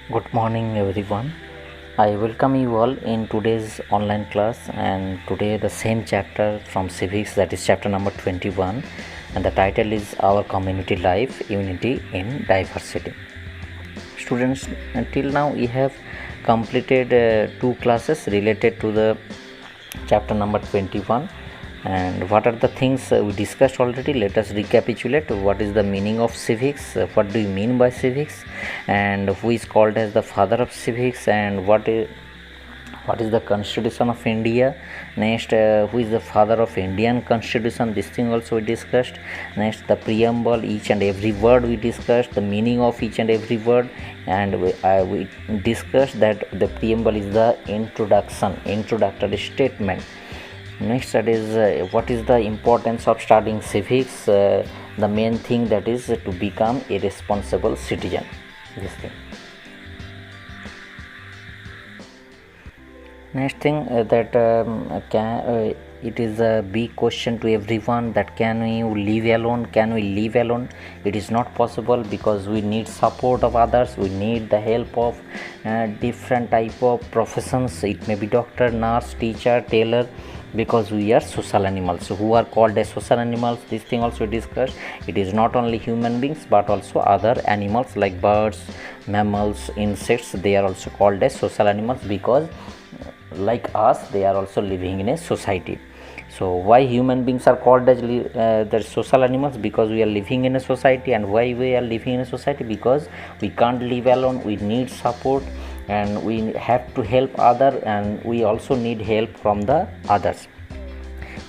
Good morning, everyone. I welcome you all in today's online class, and today the same chapter from Civics, that is chapter number 21, and the title is Our Community Life Unity in Diversity. Students, until now we have completed two classes related to the chapter number 21, and what are the things we discussed already. Let us recapitulate. What is the meaning of civics, what do you mean by civics, and who is called as the father of civics, and what is the Constitution of India. Next, who is the father of Indian Constitution, this thing also we discussed. Next, the preamble, each and every word we discussed, the meaning of each and every word, and we discussed that the preamble is the introductory statement. Next, that is what is the importance of studying civics, the main thing, that is to become a responsible citizen, this thing. Next thing, it is a big question to everyone, that can we live alone? It is not possible, because we need support of others, we need the help of different type of professions. It may be doctor, nurse, teacher, tailor, because we are social animals who are called as social animals. This thing also discussed. It is not only human beings but also other animals like birds, mammals, insects. They are also called as social animals because like us they are also living in a society. So why human beings are called as the social animals? Because we are living in a society. And why we are living in a society? Because we can't live alone, we need support, and we have to help other, and we also need help from the others.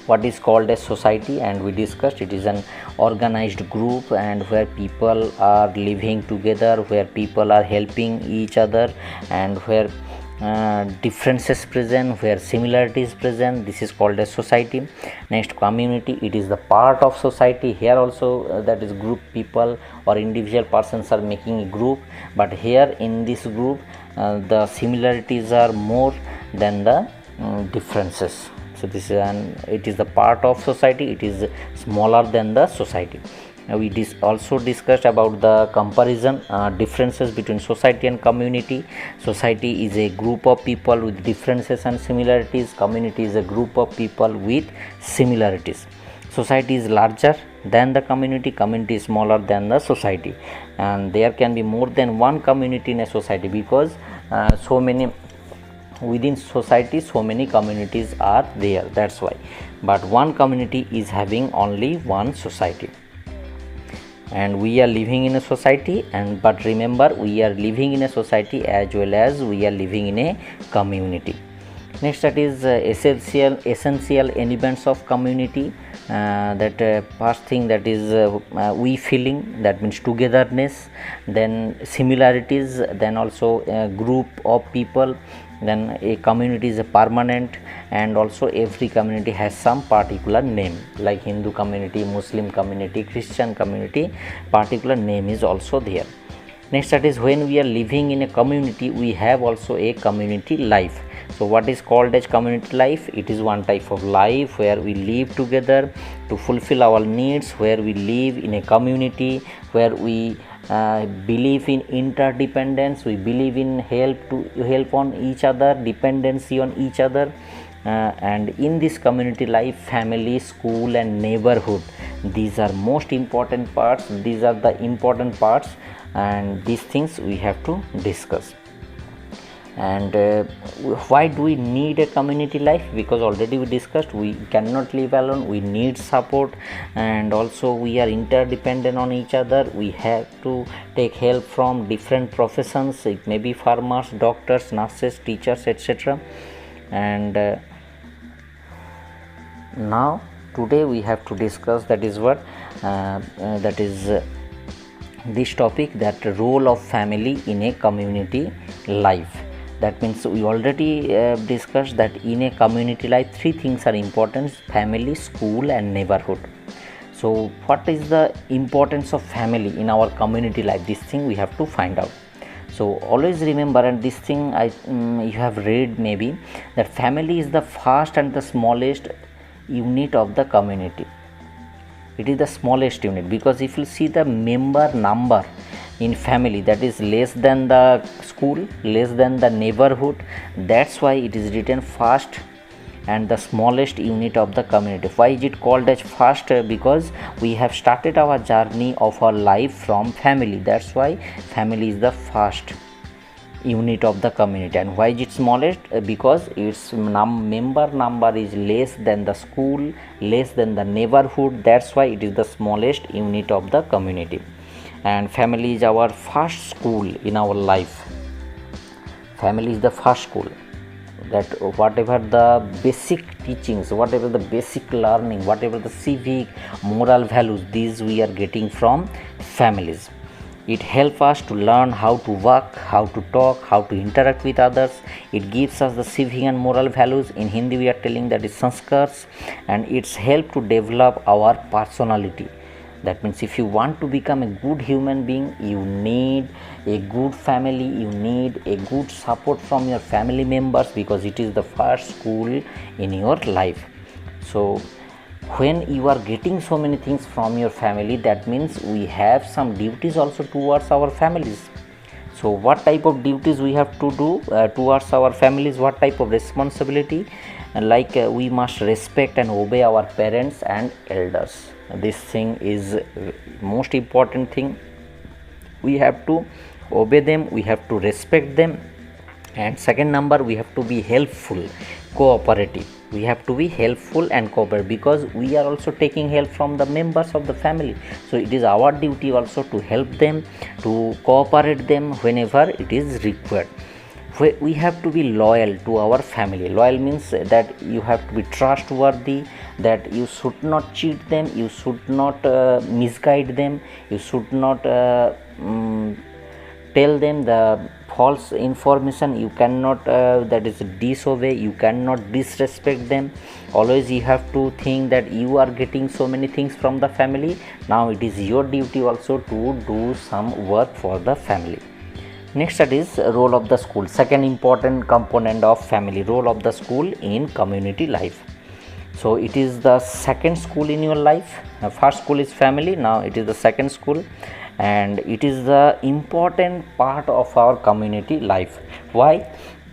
What is called as society? And we discussed, it is an organized group, and where people are living together, where people are helping each other, and where differences present, where similarities present. This is called as society. Next, community. It is the part of society. Here also that is group people or individual persons are making a group, but here in this group the similarities are more than the differences. So this is it is the part of society. It is smaller than the society. We also discussed about the comparison, differences between society and community. Society is a group of people with differences and similarities. Community is a group of people with similarities. Society is larger than the community. Community is smaller than the society, and there can be more than one community in a society, because so many within society, so many communities are there, that's why. But one community is having only one society, and we are living in a society. And but remember, we are living in a society as well as we are living in a community. Next, that is essential elements of community. First thing, that is we feeling, that means togetherness, then similarities, then also a group of people, then a community is a permanent, and also every community has some particular name, like Hindu community, Muslim community, Christian community, particular name is also there. Next, that is when we are living in a community, we have also a community life. So what is called as community life? It is one type of life where we live together to fulfill our needs, where we live in a community, where we believe in interdependence, we believe in help on each other, dependency on each other, and in this community life, family, school, and neighborhood, these are most important parts. These are the important parts, and these things we have to discuss. And why do we need a community life? Because already we discussed, we cannot live alone, we need support, and also we are interdependent on each other. We have to take help from different professions. It may be farmers, doctors, nurses, teachers, etc. And now today we have to discuss, that is what this topic, that role of family in a community life. That means we already discussed that in a community life, three things are important: family, school, and neighborhood. So what is the importance of family in our community life? This thing we have to find out. So always remember, and this thing you have read maybe, that family is the first and the smallest unit of the community. It is the smallest unit, because if you see the member number in family, that is less than the school, less than the neighborhood. That's why it is written first and the smallest unit of the community. Why is it called as first? Because we have started our journey of our life from family. That's why family is the first unit of the community. And why is it smallest? Because its member number is less than the school, less than the neighborhood. That's why it is the smallest unit of the community. And family is our first school in our life. Family is the first school, that whatever the basic teachings, whatever the basic learning, whatever the civic moral values, these we are getting from families. It helps us to learn how to work, how to talk, how to interact with others. It gives us the civic and moral values. In Hindi we are telling that is sanskars, and it's help to develop our personality. That means if you want to become a good human being, you need a good family, you need a good support from your family members, because it is the first school in your life. So when you are getting so many things from your family, that means we have some duties also towards our families. So what type of duties we have to do towards our families? What type of responsibility? Like we must respect and obey our parents and elders. This thing is most important thing. We have to obey them, we have to respect them. And second number, we have to be helpful, cooperative. We have to be helpful and cooperative, because we are also taking help from the members of the family. So it is our duty also to help them, to cooperate them whenever it is required. We have to be loyal to our family. Loyal means that you have to be trustworthy, that you should not cheat them, you should not misguide them, you should not tell them the false information, you cannot that is disobey, you cannot disrespect them. Always you have to think that you are getting so many things from the family. Now it is your duty also to do some work for the family. Next, that is role of the school. Second important component of family, role of the school in community life. So it is the second school in your life. First school is family, now it is the second school, and it is the important part of our community life. Why?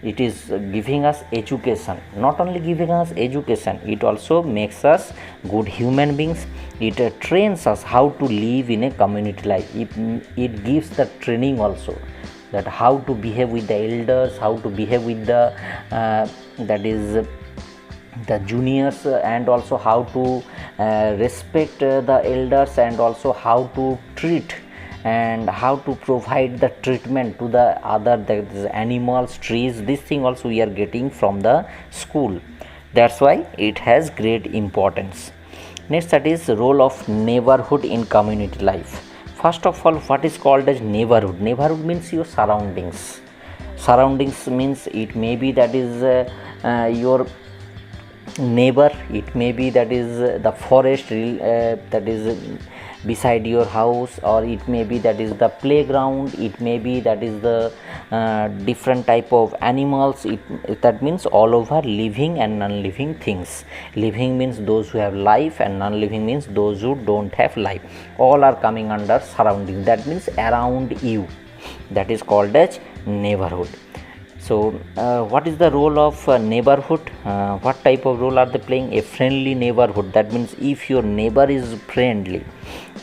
It is giving us education. Not only giving us education, it also makes us good human beings. It trains us how to live in a community life. It gives the training also, that how to behave with the elders, how to behave with the that is the juniors, and also how to respect the elders, and also how to treat and how to provide the treatment to the other, that is animals, trees. This thing also we are getting from the school. That's why it has great importance. Next, that is role of neighborhood in community life. First of all, what is called as neighborhood? Neighborhood means your surroundings. Surroundings means it may be that is your neighbor, it may be that is the forest that is beside your house, or it may be that is the playground, it may be that is the different type of animals. That means all over living and non-living things. Living means those who have life, and non-living means those who don't have life. All are coming under surrounding. That means around you. That is called as neighborhood. So what is the role of neighborhood? What type of role are they playing? A friendly neighborhood. That means if your neighbor is friendly,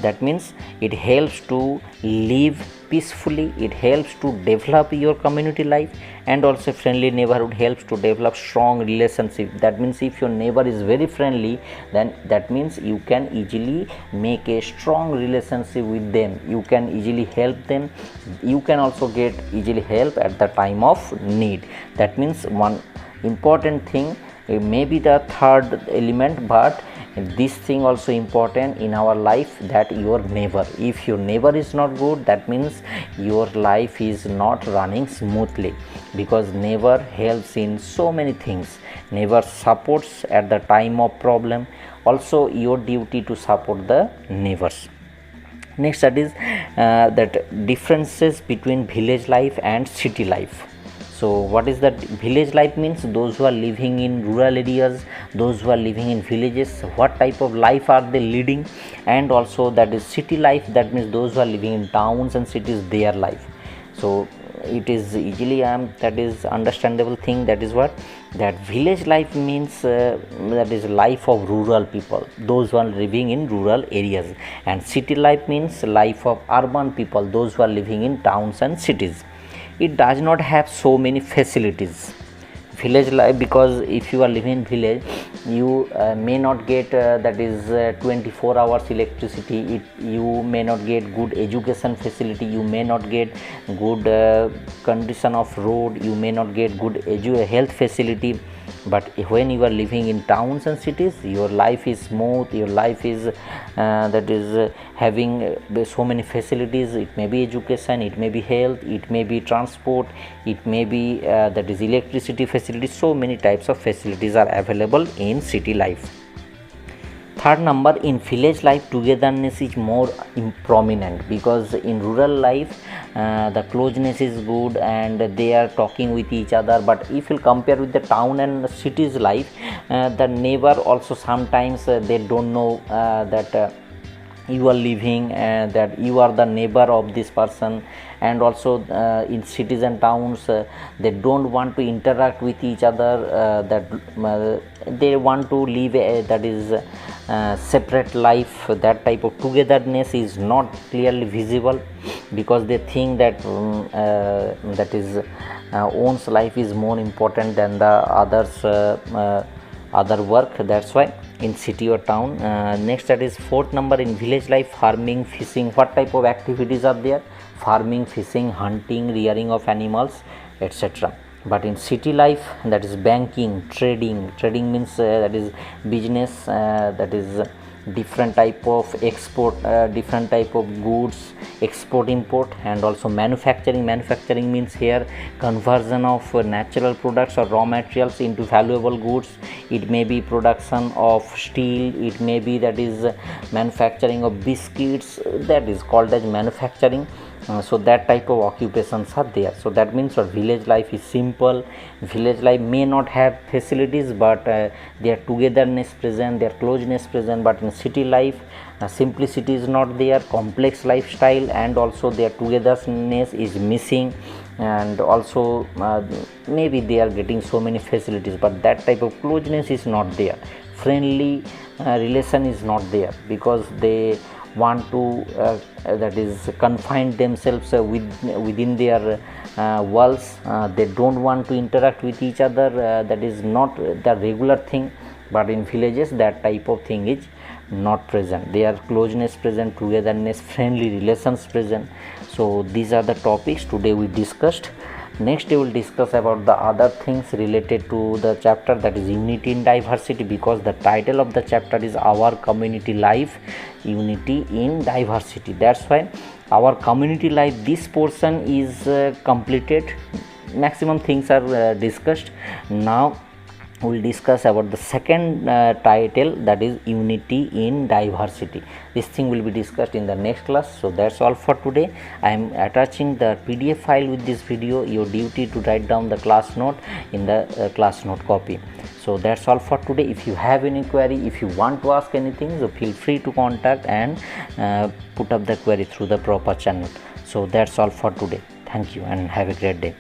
that means it helps to live peacefully, it helps to develop your community life. And also friendly neighborhood helps to develop strong relationship. That means if your neighbor is very friendly, then that means you can easily make a strong relationship with them, you can easily help them, you can also get easily help at the time of need. That means one important thing, may be the third element, but this thing also important in our life, that your neighbor. If your neighbor is not good, that means your life is not running smoothly, because neighbor helps in so many things. Neighbor supports at the time of problem. Also your duty to support the neighbors. Next, that is that differences between village life and city life. So what is that? Village life means those who are living in rural areas, those who are living in villages, what type of life are they leading. And also that is city life, that means those who are living in towns and cities, their life. So it is easily that is understandable thing. That is what that village life means, that is life of rural people, those who are living in rural areas. And city life means life of urban people, those who are living in towns and cities. It does not have so many facilities, village life, because if you are living in village, you may not get that is 24 hours electricity. You may not get good education facility, you may not get good condition of road, you may not get good health facility. But when you are living in towns and cities, your life is smooth, your life is that is having so many facilities. It may be education, it may be health, it may be transport, it may be that is electricity facilities. So many types of facilities are available in city life. Third number, in village life togetherness is more prominent, because in rural life the closeness is good and they are talking with each other. But if you compare with the town and cities life, the neighbor also sometimes they don't know that you are living, that you are the neighbor of this person. And also in cities and towns they don't want to interact with each other, that they want to live that is separate life. That type of togetherness is not clearly visible, because they think that that is one's life is more important than the others other work. That's why in city or town. Next, that is fourth number, in village life farming, fishing. What type of activities are there? Farming, fishing, hunting, rearing of animals, etc. But in city life, that is banking, trading means that is business, that is different type of export, different type of goods, export import. And also manufacturing means here conversion of natural products or raw materials into valuable goods. It may be production of steel, it may be that is manufacturing of biscuits, that is called as manufacturing. So that type of occupations are there. So that means our village life is simple. Village life may not have facilities, but their togetherness present, their closeness present. But in city life, simplicity is not there, complex lifestyle, and also their togetherness is missing. And also maybe they are getting so many facilities, but that type of closeness is not there, friendly relation is not there, because they want to that is confine themselves within their walls. They don't want to interact with each other. That is not the regular thing. But in villages, that type of thing is not present. Their closeness present, togetherness, friendly relations present. So these are the topics today we discussed. Next we will discuss about the other things related to the chapter, that is unity in diversity, because the title of the chapter is our community life, unity in diversity. That's why our community life, this portion is completed. Maximum things are discussed. Now we will discuss about the second title, that is unity in diversity. This thing will be discussed in the next class. So that's all for today. I am attaching the PDF file with this video. Your duty to write down the class note in the class note copy. So that's all for today. If you have any query, if you want to ask anything, so feel free to contact and put up the query through the proper channel. So that's all for today. Thank you and have a great day.